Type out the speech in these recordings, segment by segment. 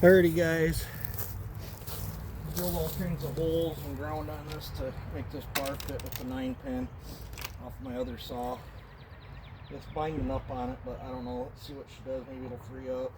Alrighty guys, drilled all kinds of holes and ground on this to make this bar fit with the 9-pin off my other saw. It's binding up on it, but I don't know. Let's see what she does. Maybe it'll free up.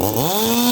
Oh.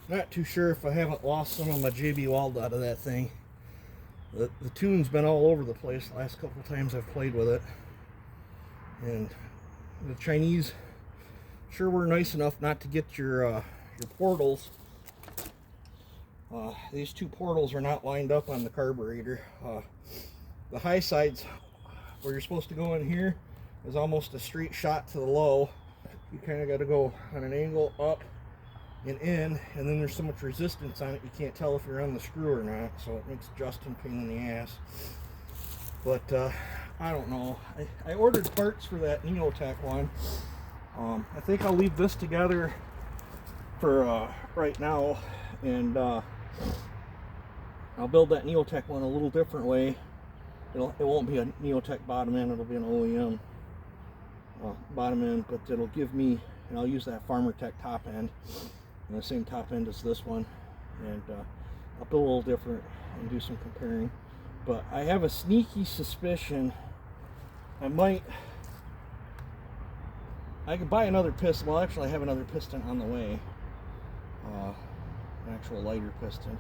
Not too sure if I haven't lost some of my JB Weld out of that thing. The tune's been all over the place the last couple times I've played with it. And the Chinese sure were nice enough not to get your portals. These two portals are not lined up on the carburetor. The high sides, where you're supposed to go in here, is almost a straight shot to the low. You kind of got to go on an angle up and in, and then there's so much resistance on it you can't tell if you're on the screw or not, so it makes adjusting pain in the ass. But I don't know. I ordered parts for that Neotech one. I think I'll leave this together for right now, and I'll build that Neotech one a little different way. It won't be a Neotech bottom end, it'll be an OEM bottom end, but it'll give me, and I'll use that Farmer Tech top end, and the same top end as this one, and I'll build a little different and do some comparing. But I have a sneaky suspicion I could buy another piston. Well, actually I have another piston on the way, an actual lighter piston.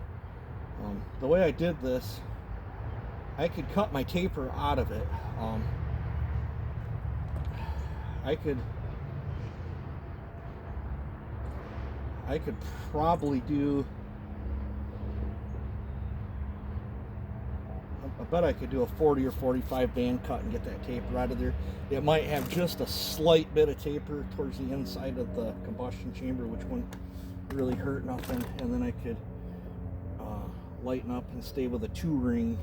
The way I did this, I could cut my taper out of it. I could probably do, I bet I could do a 40 or 45 band cut and get that taper out of there. It might have just a slight bit of taper towards the inside of the combustion chamber, which wouldn't really hurt nothing, and then I could lighten up and stay with a 2-ring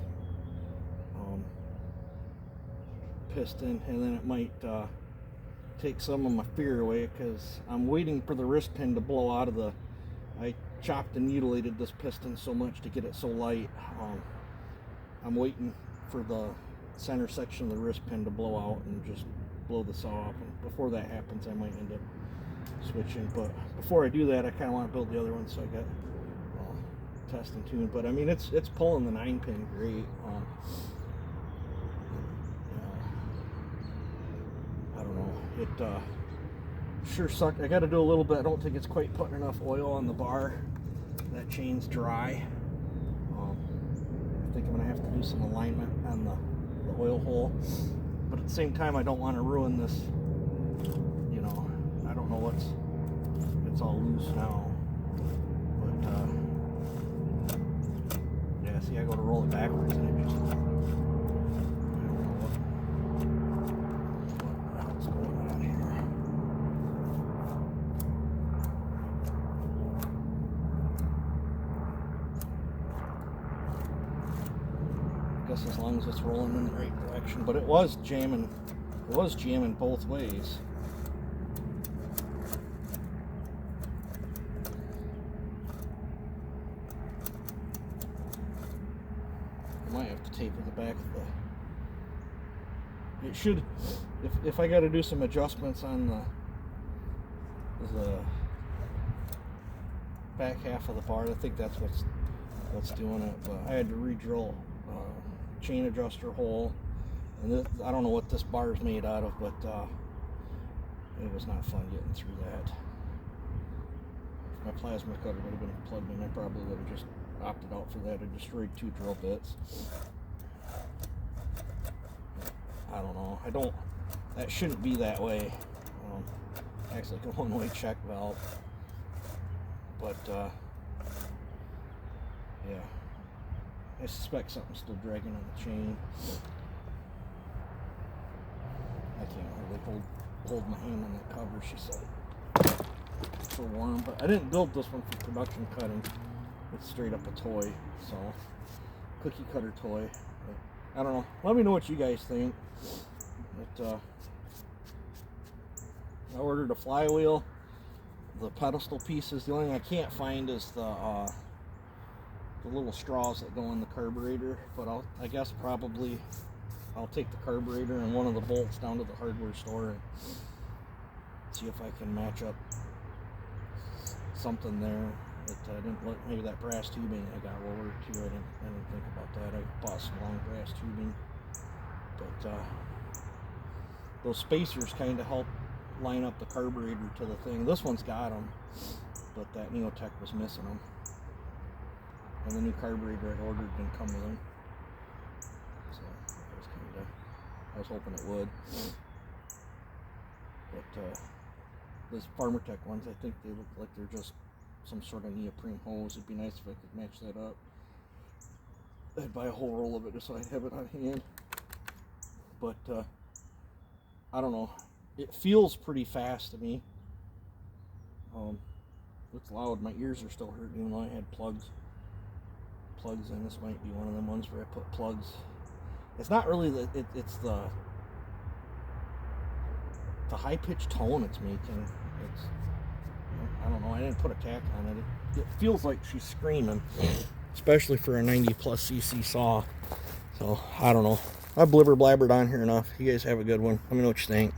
piston, and then it might take some of my fear away, because I'm waiting for the wrist pin to blow out of the, I chopped and mutilated this piston so much to get it so light. I'm waiting for the center section of the wrist pin to blow out and just blow this off, and before that happens I might end up switching. But before I do that, I kind of want to build the other one, so I got test and tune. But I mean, it's pulling the 9-pin great. I don't know, it sure sucked. I got to do a little bit. I don't think it's quite putting enough oil on the bar. That chain's dry. I think I'm gonna have to do some alignment on the oil hole, but at the same time I don't want to ruin this, you know. I don't know it's all loose now, but yeah, see, I go to roll it backwards and it just, I don't know what the hell's going on here. As long as it's rolling in the right direction, but it was jamming both ways. I might have to taper the back of the, it should, if I got to do some adjustments on the back half of the bar, I think that's what's doing it. But I had to re-drill chain adjuster hole, and this, I don't know what this bar is made out of, but it was not fun getting through that. If my plasma cutter would have been plugged in, I probably would have just opted out for that. I destroyed 2 drill bits. I don't know. That shouldn't be that way. Actually, like a one-way check valve. But yeah. I suspect something's still dragging on the chain. I can't really hold my hand on that cover. She's so warm. But I didn't build this one for production cutting. It's straight up a toy, so cookie cutter toy. But I don't know. Let me know what you guys think. But I ordered a flywheel. The pedestal pieces. The only thing I can't find is the little straws that go in the carburetor, but I guess probably I'll take the carburetor and one of the bolts down to the hardware store and see if I can match up something there. That I didn't look, maybe that brass tubing I got ordered too. I didn't think about that. I bought some long brass tubing, but those spacers kind of help line up the carburetor to the thing. This one's got them. but that Neotech was missing them. And the new carburetor I ordered didn't come with them. So I was hoping it would. But those Farmer Tech ones, I think they look like they're just some sort of neoprene hose. It'd be nice if I could match that up. I'd buy a whole roll of it just so I'd have it on hand. But I don't know. It feels pretty fast to me. It's loud. My ears are still hurting even though I had plugs in. This might be one of them ones where I put plugs. It's not really it's the high-pitched tone it's making. It's, I don't know. I didn't put a tack on it. It feels like she's screaming, especially for a 90+ cc saw. So I don't know. I've blibber blabbered on here enough. You guys have a good one. Let me know what you think.